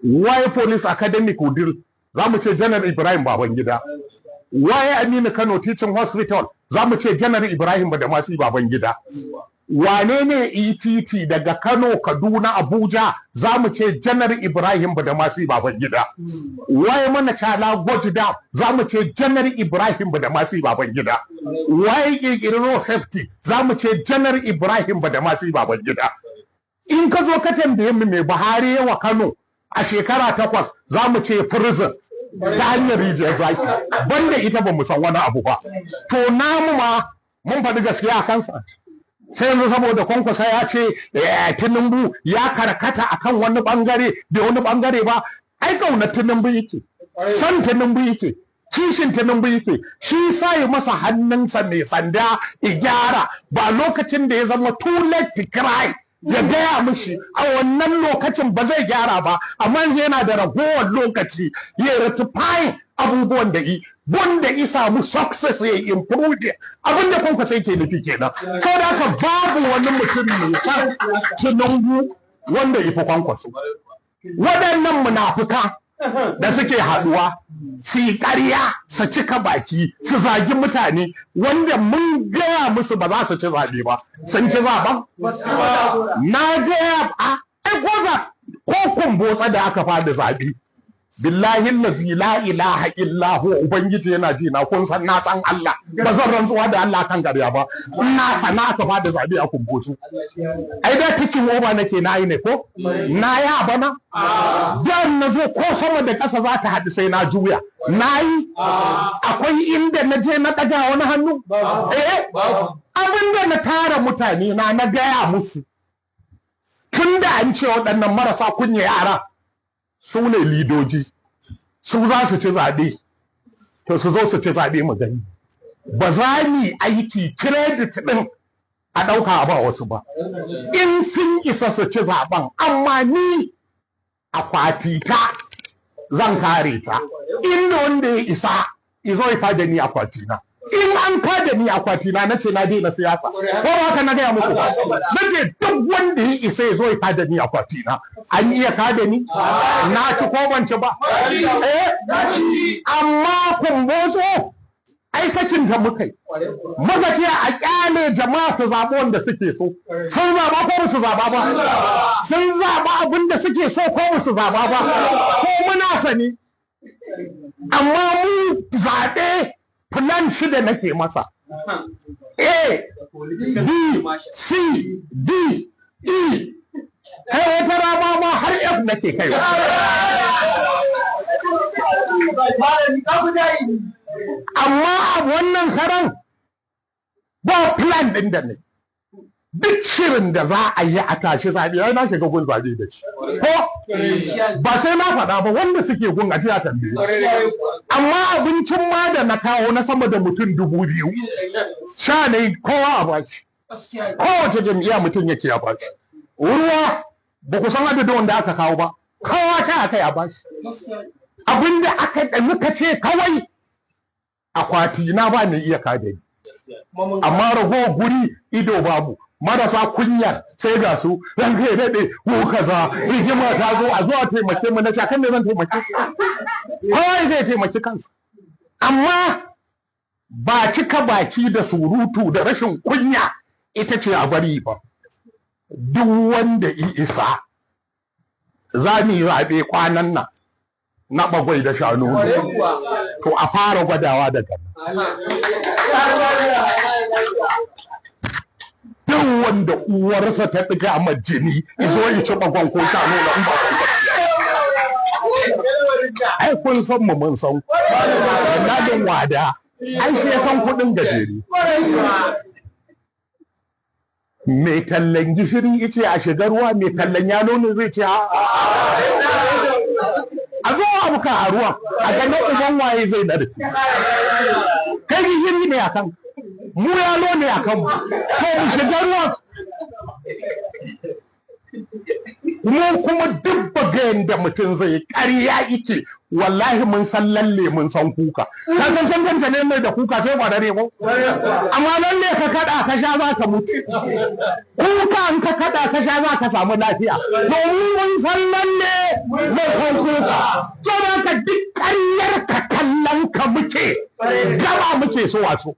waye police academic wudil za mu ce janar Ibrahim Babangida, waye Aminu Kano teaching hospital za mu ce janar Ibrahim Badamasi Babangida, wane ne ETT daga Kano Kaduna Abuja za mu ce janar Ibrahim Badamasi Babangida, waye mana cala Gojda za mu ce janar Ibrahim Badamasi Babangida, waye kirkiro safety za mu ce janar Ibrahim Badamasi Babangida. In ka zo ka tambaye mu mai Buhari yawa Kano a shekara 8 za mu ce prison ta hanyar rijiyar zaki, banda ita ba mu san wani abu ba. To namu ma mun faɗi gaskiya a kansa, sai yanzu saboda Kwankwaso ya ce Tinubu ya karkata akan wani bangare da wani bangare ba. Ai kaunar Tinubu yake, san Tinubu yake, kishin Tinubu yake, shi sa yi masa hannunsa mai sanda gyara ba lokacin da ya zama too late to cry ya gaya mishi a wannan lokacin ba zai gyara ba, amma yana da ragowar lokaci ya ratifying abubuwan da yi wanda ya samu success ya improve abin da Kwankwaso yake nufi kenan. Sau da haka babu wani mutum mai san Tinubu wanda ya fi Kwankwaso. Waɗannan munafuka da suke haɗuwa su yi ƙarya su cika baki su zagi mutane wanda mun gaya musu ba za su ci zaɓe ba, sun ci zaɓen. Na gaya ko kumbotsa da aka fada zaɓe, billahi lazi la ilaha illa huwa, ubangiji yana ji na kun san na san Allah, ba zan rantsuwa da Allah kan ƙarya ba, na sana aka fada zaɓe a kumbotsu. Ai da cikin oba nake na yi ne ko na yi a bana dan na zo ko sama da ƙasa za ta haɗu sai na juya na yi. Akwai inda na je na ɗaga wani hannu abin da na tara mutane na gaya musu tun da an ce waɗannan marasa kunya yara su ne lidoji, su za su ci zaɓe, to su zo su ci zaɓe mu gani. Ba za mu aiki credit ɗin a ɗauka a ba wasu ba, in sun isa su ci zaɓen, amma ni akwati ta zan kare ta, inda wanda ya isa izo ya kada ni akwati na. In an kada ni akwati na nace na daina siyasa, ko haka na gaya muku, nace duk wanda ya isa ya zo ya kada ni akwati na. An iya kada ni na ci ko ban ci ba, amma kumbotso ai sakin da muka yi muka ce a kyale jama'a su zaɓi wanda suke so. Sun zaɓa ko su zaɓa ba, sun zaɓa abin da suke so ko su zaɓa ba, ko muna sani. Amma mu zaɓe plan 6 nake masa, A, B, C, D, E, kai wata rama ma har F nake kai. Amma a wannan karan ba plan ɗin da ne, duk shirin da za a yi a tashi zaɓe ya na shiga gun zaɓe da shi. Ko ba sai na faɗa ba wanda suke gun a jiya tambaye. Amma abincin ma da na kawo na sama da mutum 2000 sha ne kowa a baki. Kowace jam'iyya mutum yake a baki. Ruwa ba ku san adadin wanda aka kawo ba, kowa ta aka yi a baki. Abinda aka da muka ce kawai akwati na ba mai iya kada ni. Amma ragowar guri ido babu. Marasa kunya sai ga su ran kai daɗe ko kaza rigima ta zo a zuwa taimake mu na shakan da zan taimake kawai zai taimaki kansa. Amma ba cika baki da surutu da rashin kunya ita ce a bari ba. Duk wanda isa za mu yi zaɓe kwanan nan na bagwai da shanu, to a fara gwadawa daga duk wanda uwarsa ta ɗiga ma jini izo ya ci bagon ko shanu na ba. Ai kun san mu mun san nadin wada, ai sai san kuɗin gajeri. Mai tallan gishiri ice a shiga ruwa, mai tallan yalo ne zai ce a zo abu ka a ruwa a ganin uban waye zai ɗarki. Kai gishiri ne a kan mu yalo ne a kan to mu shiga ruwa. Mu kuma duk bagayen da mutum zai ƙarya ike wallahi mun san lalle mun san kuka. Ka san tantance ne mai da kuka sai ba dare ko, amma lalle ka kada ka sha za ka mutu, kuka in ka kada ka sha za ka samu lafiya. Domin mun san lalle mun san ake so a so.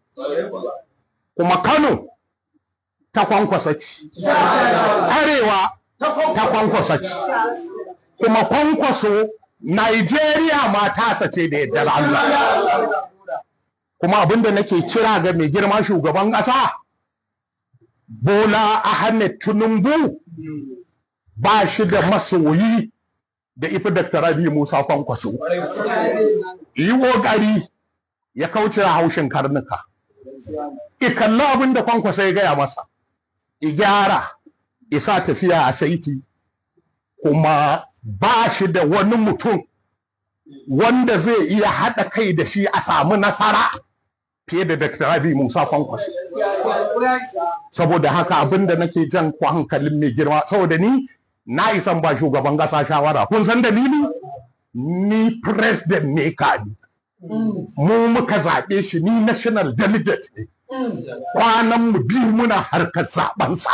Kuma Kano ta Kwankwasa ce, Arewa ta Kwankwasa ce, kuma Kwankwaso Najeriya ma ta sace da yardar Allah. Kuma abinda nake kira ga mai girma shugaban ƙasa Bola Ahmed Tinubu, ba shi da masoyi da ifi Dr. Rabi Musa Kwankwaso. Yi ƙoƙari ya kauce haushin karnuka. Kalli abin da Kwankwaso ya gaya masa. Gyara, isa tafiya a saiti, kuma ba shi da wani mutum wanda zai iya haɗa kai da shi a samu nasara fiye da Dr. Rabi Musa Kwankwaso. Saboda haka abin da nake jan hankalin mai girma, saboda ni na isan ba shugaban ƙasa shawara. Kun san dalili? Ni president ne ka ni. Mu muka zaɓe shi, ni national delegate ne. Kwanan mu biyu muna harkar zaɓensa.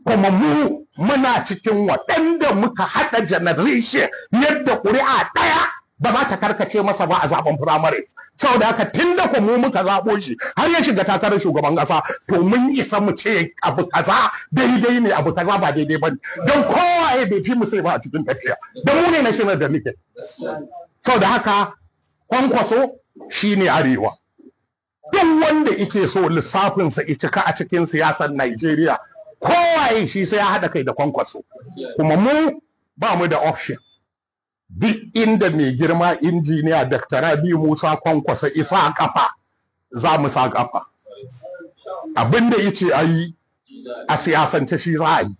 Kuma mu muna cikin waɗanda muka haɗa generation yadda ƙuri'a ɗaya ba za ta karkace masa ba a zaben firamare. Saboda haka tun da mu muka zaɓo shi har ya shiga takarar shugaban ƙasa, to mun isa mu ce abu kaza daidai ne, abu kaza ba daidai ba ne. Don kowa ya bai fi mu sai ba a cikin tafiya. Don mu ne national delegate. Saboda haka Kwankwaso shi ne Arewa. Duk wanda ike so lissafinsa ya cika a cikin siyasar Najeriya, kowaye shi sai ya haɗa kai da Kwankwaso. Kuma mu ba mu da option. Duk inda mai girma injiniya Dr. Rabi Musa Kwankwaso isa kafa, za mu sa kafa. Abinda yace a yi a siyasance shi za a yi.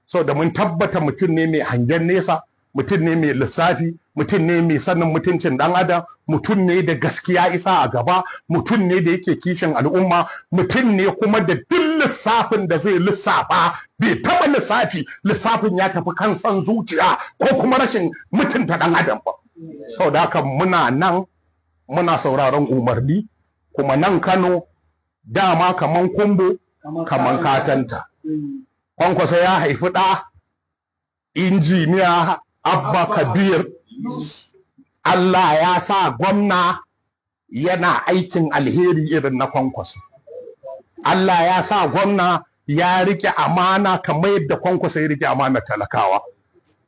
So da mun tabbata mutum ne mai hangen nesa, mutum ne mai lissafi, mutum ne mai sanin mutuncin ɗan adam, mutum ne da gaskiya isa a gaba, mutum ne da yake kishin al'umma, mutum ne kuma da duk lissafin da zai lissafa bai taɓa lissafin ya tafi kan san zuciya ko kuma rashin mutunta ɗan adam ba. Sau da haka muna nan muna sauraron umarni, kuma nan Kano dama kaman kumbo kaman katanta. Kwankwaso ya haifi ɗa injiniya Abba Kabir. Allah ya sa gwamna yana aikin alheri irin na Kwankwaso. Allah ya sa gwamna ya rike amana kamar yadda Kwankwaso ya rike amana talakawa.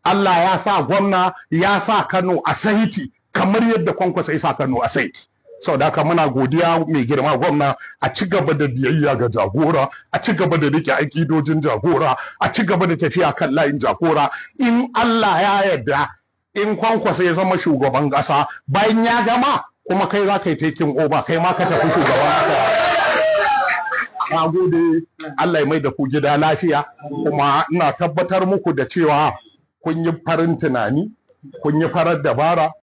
Allah ya sa gwamna ya sa Kano a saiti kamar yadda Kwankwaso ya sa Kano a saiti. Sau da haka muna godiya mai girma gwamna, a ci gaba da biyayya ga jagora, a ci gaba da rike aƙidojin jagora, a ci gaba da tafiya kan layin jagora. In Allah ya yarda, in Kwankwaso ya zama shugaban ƙasa, bayan ya gama kuma kai za ka yi taking over, kai ma ka tafi shugaban ƙasa. Na gode, Allah ya mai da ku gida lafiya, kuma ina tabbatar muku da cewa kun yi farin tunani, kun yi farar dabara.